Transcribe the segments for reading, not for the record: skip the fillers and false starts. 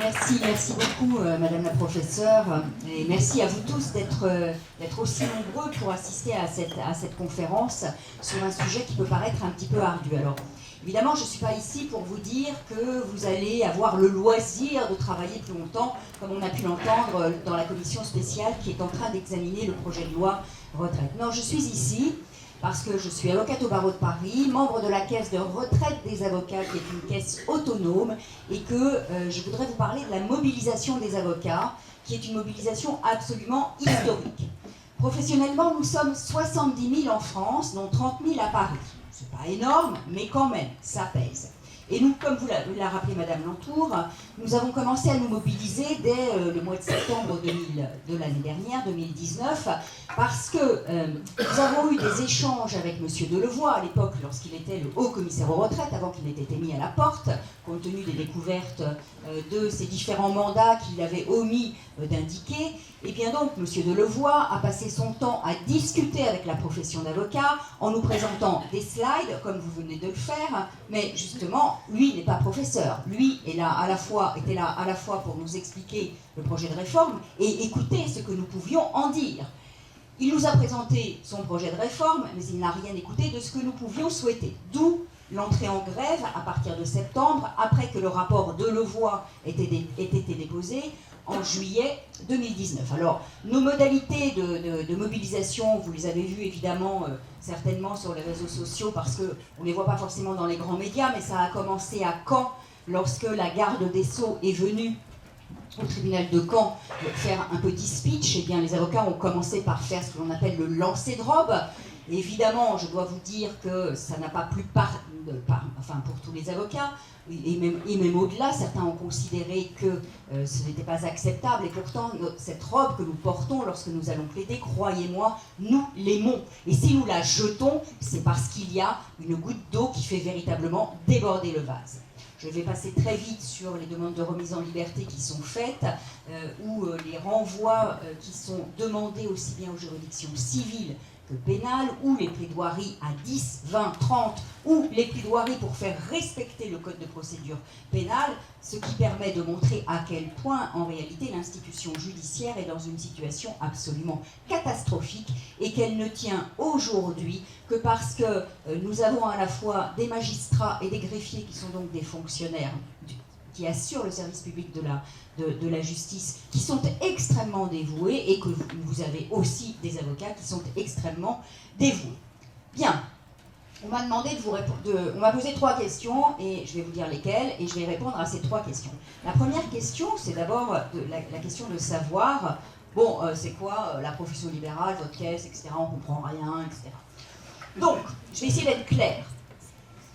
Merci beaucoup Madame la professeure, et merci à vous tous d'être aussi nombreux pour assister à cette conférence sur un sujet qui peut paraître un petit peu ardu. Alors, évidemment, je ne suis pas ici pour vous dire que vous allez avoir le loisir de travailler plus longtemps, comme on a pu l'entendre dans la commission spéciale qui est en train d'examiner le projet de loi retraite. Non, je suis ici parce que je suis avocate au barreau de Paris, membre de la caisse de retraite des avocats, qui est une caisse autonome, et que je voudrais vous parler de la mobilisation des avocats, qui est une mobilisation absolument historique. Professionnellement, nous sommes 70 000 en France, dont 30 000 à Paris. C'est pas énorme, mais quand même, ça pèse. Et nous, comme vous l'a rappelé Madame Lantour, nous avons commencé à nous mobiliser dès le mois de septembre de l'année dernière, 2019, parce que nous avons eu des échanges avec Monsieur Delevoye, à l'époque, lorsqu'il était le haut commissaire aux retraites, avant qu'il n'ait été mis à la porte, compte tenu des découvertes de ces différents mandats qu'il avait omis d'indiquer. Et bien donc, Monsieur Delevoye a passé son temps à discuter avec la profession d'avocat en nous présentant des slides, comme vous venez de le faire, mais justement, lui n'est pas professeur. Lui était là à la fois pour nous expliquer le projet de réforme et écouter ce que nous pouvions en dire. Il nous a présenté son projet de réforme, mais il n'a rien écouté de ce que nous pouvions souhaiter. D'où l'entrée en grève à partir de septembre, après que le rapport Delevoye ait été déposé en juillet 2019. Alors, nos modalités de mobilisation, vous les avez vues évidemment certainement sur les réseaux sociaux, parce qu'on ne les voit pas forcément dans les grands médias, mais ça a commencé à Caen, lorsque la garde des Sceaux est venue au tribunal de Caen faire un petit speech. Eh bien, les avocats ont commencé par faire ce que l'on appelle le lancer de robe. Et évidemment, je dois vous dire que ça n'a pas plu pour tous les avocats, et même au-delà, certains ont considéré que ce n'était pas acceptable, et pourtant, cette robe que nous portons lorsque nous allons plaider, croyez-moi, nous l'aimons. Et si nous la jetons, c'est parce qu'il y a une goutte d'eau qui fait véritablement déborder le vase. Je vais passer très vite sur les demandes de remise en liberté qui sont faites, ou les renvois qui sont demandés aussi bien aux juridictions civiles que pénales, ou les plaidoiries à 10, 20, 30, ou les plaidoiries pour faire respecter le code de procédure pénale, ce qui permet de montrer à quel point, en réalité, l'institution judiciaire est dans une situation absolument catastrophique, et qu'elle ne tient aujourd'hui que parce que nous avons à la fois des magistrats et des greffiers qui sont donc des fonctionnaires qui assurent le service public de la justice, qui sont extrêmement dévoués, et que vous avez aussi des avocats qui sont extrêmement dévoués. Bien, on m'a demandé on m'a posé 3 questions, et je vais vous dire lesquelles, et je vais répondre à ces 3 questions. La première question, c'est d'abord la question de savoir, bon, c'est quoi la profession libérale, votre caisse, etc., on ne comprend rien, etc. Donc, je vais essayer d'être claire.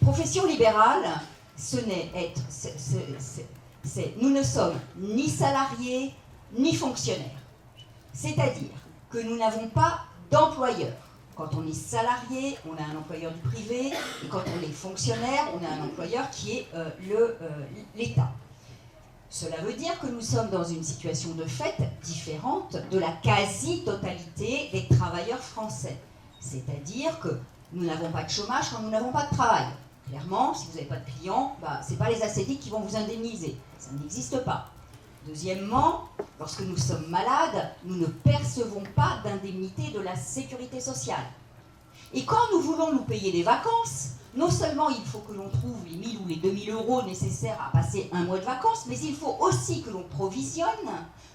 Profession libérale, nous ne sommes ni salariés ni fonctionnaires. C'est-à-dire que nous n'avons pas d'employeur. Quand on est salarié, on a un employeur du privé, et quand on est fonctionnaire, on a un employeur qui est l'État. Cela veut dire que nous sommes dans une situation de fait différente de la quasi-totalité des travailleurs français. C'est-à-dire que nous n'avons pas de chômage quand nous n'avons pas de travail. Clairement, si vous n'avez pas de clients, ce n'est pas les ascétiques qui vont vous indemniser. Ça n'existe pas. Deuxièmement, lorsque nous sommes malades, nous ne percevons pas d'indemnité de la sécurité sociale. Et quand nous voulons nous payer des vacances, non seulement il faut que l'on trouve les 1 000 ou les 2 000 euros nécessaires à passer un mois de vacances, mais il faut aussi que l'on provisionne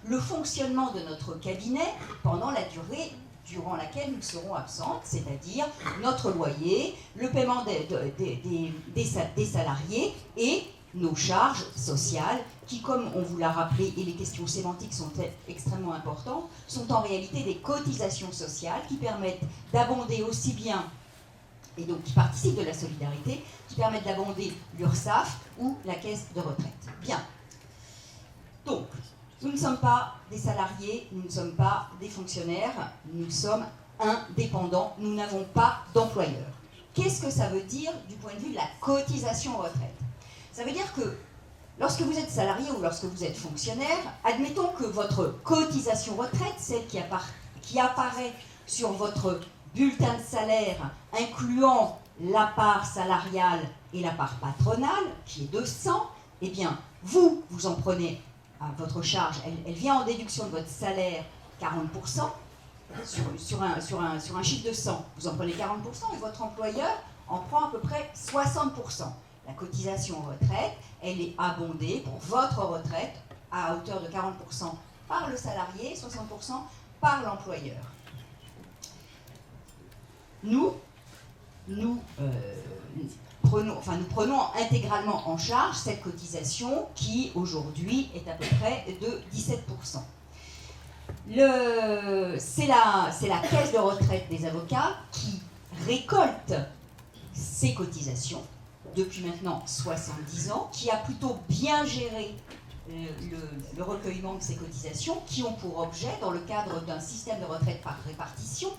le fonctionnement de notre cabinet pendant la durée durant laquelle nous serons absentes, c'est-à-dire notre loyer, le paiement des salariés et nos charges sociales qui, comme on vous l'a rappelé, et les questions sémantiques sont extrêmement importantes, sont en réalité des cotisations sociales qui permettent d'abonder aussi bien, et donc qui participent de la solidarité, qui permettent d'abonder l'URSSAF ou la caisse de retraite. Bien. Donc, nous ne sommes pas des salariés, nous ne sommes pas des fonctionnaires, nous sommes indépendants, nous n'avons pas d'employeur. Qu'est-ce que ça veut dire du point de vue de la cotisation retraite? Ça veut dire que lorsque vous êtes salarié ou lorsque vous êtes fonctionnaire, admettons que votre cotisation retraite, celle qui apparaît sur votre bulletin de salaire, incluant la part salariale et la part patronale, qui est de 100, eh bien, vous en prenez à votre charge, elle vient en déduction de votre salaire 40%, sur un chiffre de 100, vous en prenez 40% et votre employeur en prend à peu près 60%. La cotisation retraite, elle est abondée pour votre retraite à hauteur de 40% par le salarié, 60% par l'employeur. Nous prenons intégralement en charge cette cotisation qui aujourd'hui est à peu près de 17%. C'est la caisse de retraite des avocats qui récolte ces cotisations depuis maintenant 70 ans, qui a plutôt bien géré le recueillement de ces cotisations, qui ont pour objet, dans le cadre d'un système de retraite par répartition,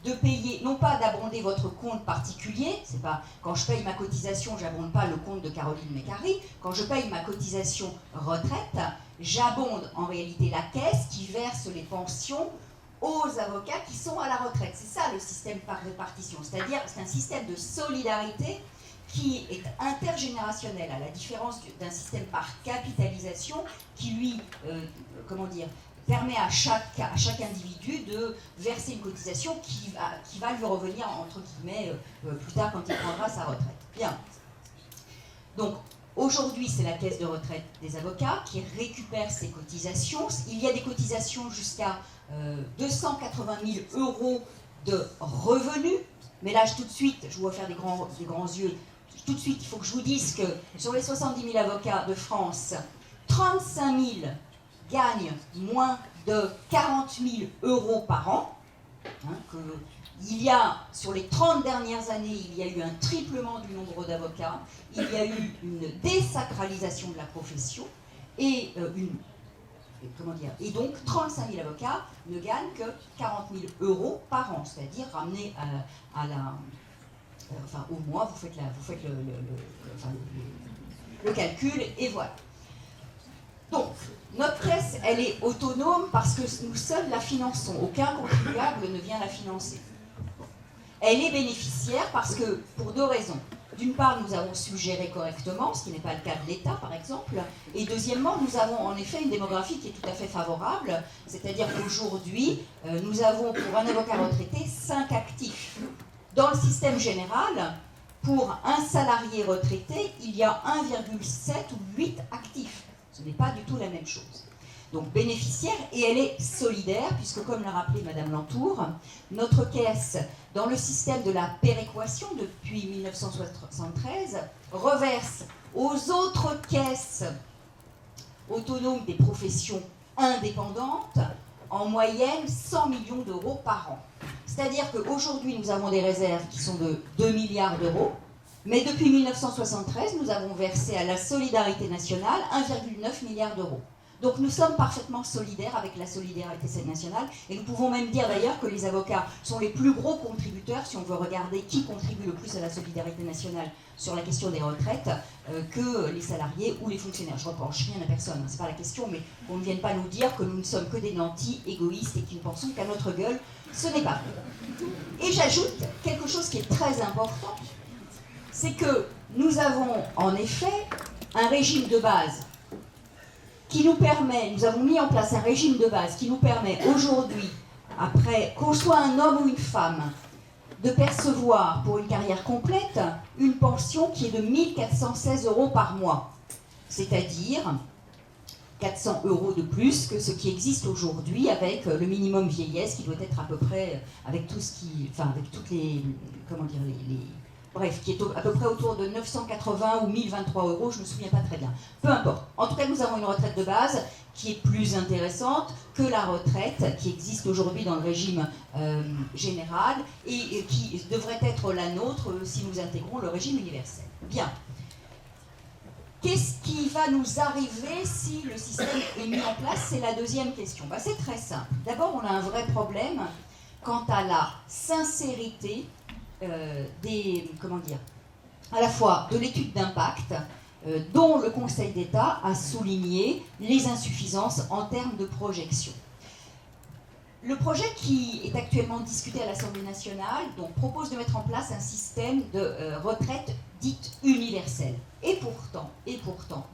de payer, non pas d'abonder votre compte particulier, c'est pas quand je paye ma cotisation, j'abonde pas le compte de Caroline Mécari, quand je paye ma cotisation retraite, j'abonde en réalité la caisse qui verse les pensions aux avocats qui sont à la retraite. C'est ça le système par répartition, c'est-à-dire c'est un système de solidarité qui est intergénérationnel, à la différence d'un système par capitalisation qui lui, permet à chaque individu de verser une cotisation qui va lui revenir, entre guillemets, plus tard quand il prendra sa retraite. Bien. Donc, aujourd'hui, c'est la caisse de retraite des avocats qui récupère ces cotisations. Il y a des cotisations jusqu'à 280 000 € de revenus. Mais là, tout de suite, je vous vois faire des grands yeux. Tout de suite, il faut que je vous dise que sur les 70 000 avocats de France, 35 000 gagnent moins de 40 000 € par an. Il y a, sur les 30 dernières années, il y a eu un triplement du nombre d'avocats, il y a eu une désacralisation de la profession, et donc 35 000 avocats ne gagnent que 40 000 € par an, c'est-à-dire ramenés au mois, vous faites le calcul, et voilà. Donc, notre caisse, elle est autonome parce que nous seuls la finançons. Aucun contribuable ne vient la financer. Elle est bénéficiaire parce que, pour deux raisons. D'une part, nous avons su gérer correctement, ce qui n'est pas le cas de l'État, par exemple. Et deuxièmement, nous avons en effet une démographie qui est tout à fait favorable. C'est-à-dire qu'aujourd'hui, nous avons pour un avocat retraité 5 actifs. Dans le système général, pour un salarié retraité, il y a 1,7 ou 8 actifs. Ce n'est pas du tout la même chose. Donc bénéficiaire, et elle est solidaire, puisque comme l'a rappelé Madame Lantour, notre caisse, dans le système de la péréquation depuis 1973, reverse aux autres caisses autonomes des professions indépendantes en moyenne 100 millions € par an. C'est-à-dire qu'aujourd'hui, nous avons des réserves qui sont de 2 milliards d'euros, mais depuis 1973, nous avons versé à la solidarité nationale 1,9 milliard d'euros. Donc nous sommes parfaitement solidaires avec la solidarité nationale, et nous pouvons même dire d'ailleurs que les avocats sont les plus gros contributeurs, si on veut regarder qui contribue le plus à la solidarité nationale sur la question des retraites, que les salariés ou les fonctionnaires. Je ne reproche rien à personne, ce n'est pas la question, mais qu'on ne vienne pas nous dire que nous ne sommes que des nantis, égoïstes et qui ne pensons qu'à notre gueule. Ce n'est pas vrai. Et j'ajoute quelque chose qui est très important, c'est que nous avons en effet un régime de base qui nous permet, nous avons mis en place un régime de base qui nous permet aujourd'hui, après qu'on soit un homme ou une femme, de percevoir pour une carrière complète une pension qui est de 1 416 € par mois, c'est-à-dire 400 € de plus que ce qui existe aujourd'hui avec le minimum vieillesse qui doit être à peu près, avec tout ce qui, enfin avec toutes les, bref, qui est à peu près autour de 980 ou 1023 €, je ne me souviens pas très bien. Peu importe. En tout cas, nous avons une retraite de base qui est plus intéressante que la retraite qui existe aujourd'hui dans le régime général et qui devrait être la nôtre si nous intégrons le régime universel. Bien. Qu'est-ce qui va nous arriver si le système est mis en place? C'est la deuxième question. C'est très simple. D'abord, on a un vrai problème quant à la sincérité à la fois de l'étude d'impact dont le Conseil d'État a souligné les insuffisances en termes de projection. Le projet qui est actuellement discuté à l'Assemblée nationale propose de mettre en place un système de retraite dite universelle. Et pourtant,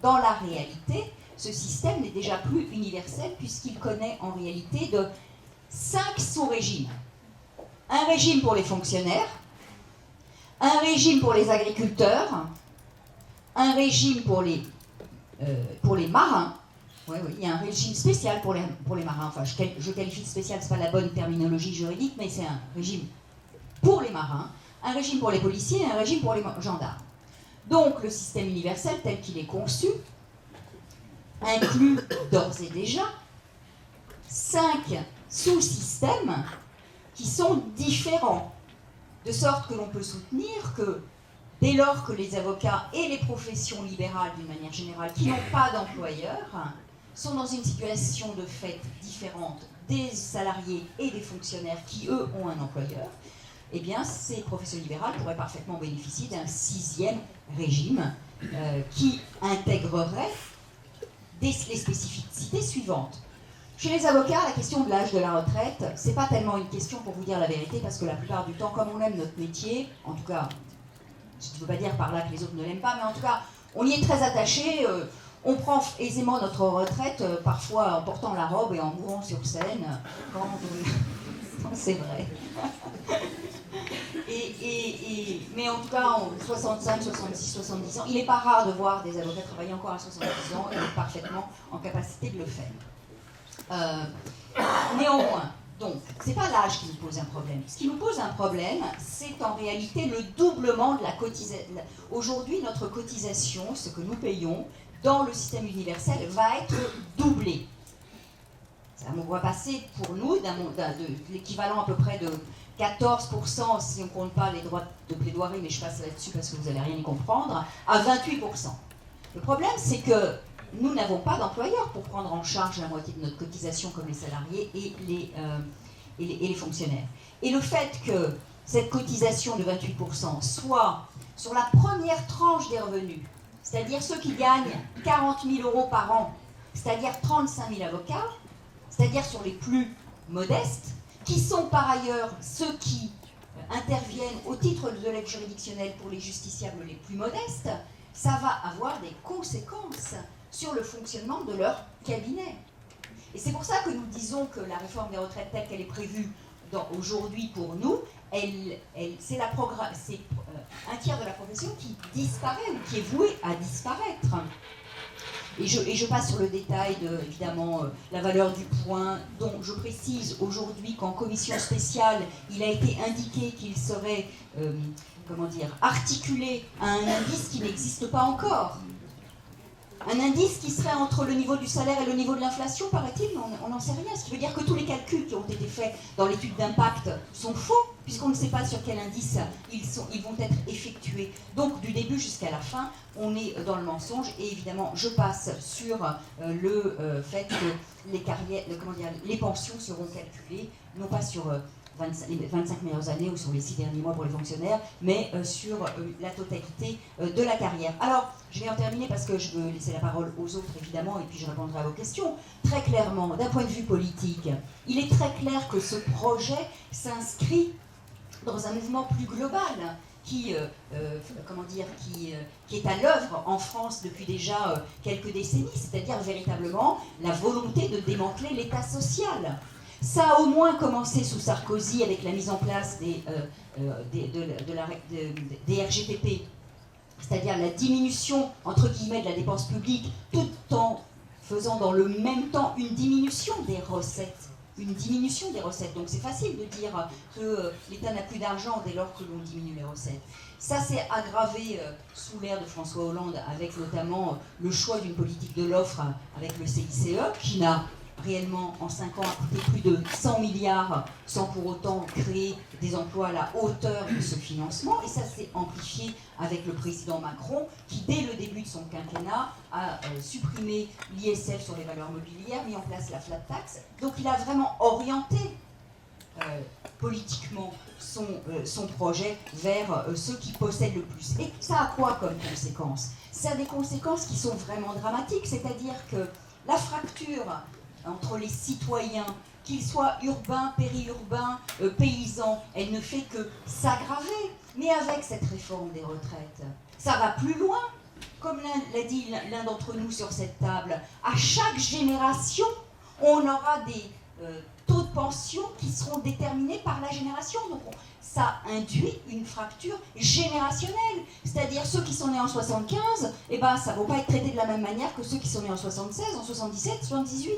dans la réalité, ce système n'est déjà plus universel puisqu'il connaît en réalité de 5 sous-régimes. Un régime pour les fonctionnaires, un régime pour les agriculteurs, un régime pour les marins. Oui, il y a un régime spécial pour les marins. Enfin, je qualifie de spécial, ce n'est pas la bonne terminologie juridique, mais c'est un régime pour les marins, un régime pour les policiers et un régime pour les gendarmes. Donc, le système universel tel qu'il est conçu inclut d'ores et déjà 5 sous-systèmes qui sont différents, de sorte que l'on peut soutenir que dès lors que les avocats et les professions libérales, d'une manière générale, qui n'ont pas d'employeur, sont dans une situation de fait différente des salariés et des fonctionnaires qui, eux, ont un employeur, eh bien, ces professions libérales pourraient parfaitement bénéficier d'un 6e régime qui intégrerait les spécificités suivantes. Chez les avocats, la question de l'âge de la retraite, c'est pas tellement une question, pour vous dire la vérité, parce que la plupart du temps, comme on aime notre métier, en tout cas, je ne veux pas dire par là que les autres ne l'aiment pas, mais en tout cas, on y est très attaché. On prend aisément notre retraite, parfois en portant la robe et en mourant sur scène. C'est vrai. Mais en tout cas, en 65, 66, 70 ans, il n'est pas rare de voir des avocats travailler encore à 70 ans et être parfaitement en capacité de le faire. Néanmoins, donc, ce n'est pas l'âge qui nous pose un problème. Ce qui nous pose un problème, c'est en réalité le doublement de la cotisation. Aujourd'hui, notre cotisation, ce que nous payons dans le système universel, va être doublé. On va passer pour nous de l'équivalent à peu près de 14%, si on ne compte pas les droits de plaidoirie, mais je passe là-dessus parce que vous n'allez rien y comprendre, à 28%. Le problème, c'est que nous n'avons pas d'employeur pour prendre en charge la moitié de notre cotisation comme les salariés et les fonctionnaires. Et le fait que cette cotisation de 28% soit sur la première tranche des revenus, c'est-à-dire ceux qui gagnent 40 000 € par an, c'est-à-dire 35 000 avocats, c'est-à-dire sur les plus modestes, qui sont par ailleurs ceux qui interviennent au titre de l'aide juridictionnelle pour les justiciables les plus modestes, ça va avoir des conséquences sur le fonctionnement de leur cabinet. Et c'est pour ça que nous disons que la réforme des retraites telle qu'elle est prévue aujourd'hui pour nous, c'est un tiers de la profession qui disparaît ou qui est voué à disparaître. Et je passe sur le détail de, évidemment, la valeur du point, dont je précise aujourd'hui qu'en commission spéciale, il a été indiqué qu'il serait, articulé à un indice qui n'existe pas encore. Un indice qui serait entre le niveau du salaire et le niveau de l'inflation, paraît-il, on n'en sait rien. Ce qui veut dire que tous les calculs qui ont été faits dans l'étude d'impact sont faux, puisqu'on ne sait pas sur quel indice ils vont être effectués. Donc, du début jusqu'à la fin, on est dans le mensonge. Et évidemment, je passe sur le fait que les pensions seront calculées, non pas sur les 25 meilleures années ou sur les 6 derniers mois pour les fonctionnaires, mais sur la totalité de la carrière. Alors, je vais en terminer parce que je veux laisser la parole aux autres, évidemment, et puis je répondrai à vos questions. Très clairement, d'un point de vue politique, il est très clair que ce projet s'inscrit dans un mouvement plus global qui est à l'œuvre en France depuis déjà quelques décennies, c'est-à-dire véritablement la volonté de démanteler l'État social. Ça a au moins commencé sous Sarkozy avec la mise en place des RGPP, c'est-à-dire la diminution, entre guillemets, de la dépense publique, tout en faisant dans le même temps une diminution des recettes. Donc c'est facile de dire que l'État n'a plus d'argent dès lors que l'on diminue les recettes. Ça s'est aggravé sous l'ère de François Hollande avec notamment le choix d'une politique de l'offre avec le CICE, qui n'a réellement en 5 ans a coûté plus de 100 milliards sans pour autant créer des emplois à la hauteur de ce financement. Et ça s'est amplifié avec le président Macron qui, dès le début de son quinquennat, a supprimé l'ISF sur les valeurs mobilières, mis en place la flat tax. Donc il a vraiment orienté politiquement son projet vers ceux qui possèdent le plus. Et ça a quoi comme conséquence? Ça a des conséquences qui sont vraiment dramatiques, c'est-à-dire que la fracture entre les citoyens, qu'ils soient urbains, périurbains, paysans, elle ne fait que s'aggraver. Mais avec cette réforme des retraites, ça va plus loin. comme l'a dit l'un d'entre nous sur cette table, à chaque génération, on aura des taux de pension qui seront déterminés par la génération. Donc ça induit une fracture générationnelle. C'est-à-dire ceux qui sont nés en 75, eh ben, ça ne va pas être traité de la même manière que ceux qui sont nés en 76, en 77, 78.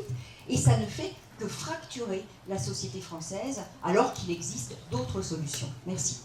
Et ça ne fait que fracturer la société française alors qu'il existe d'autres solutions. Merci.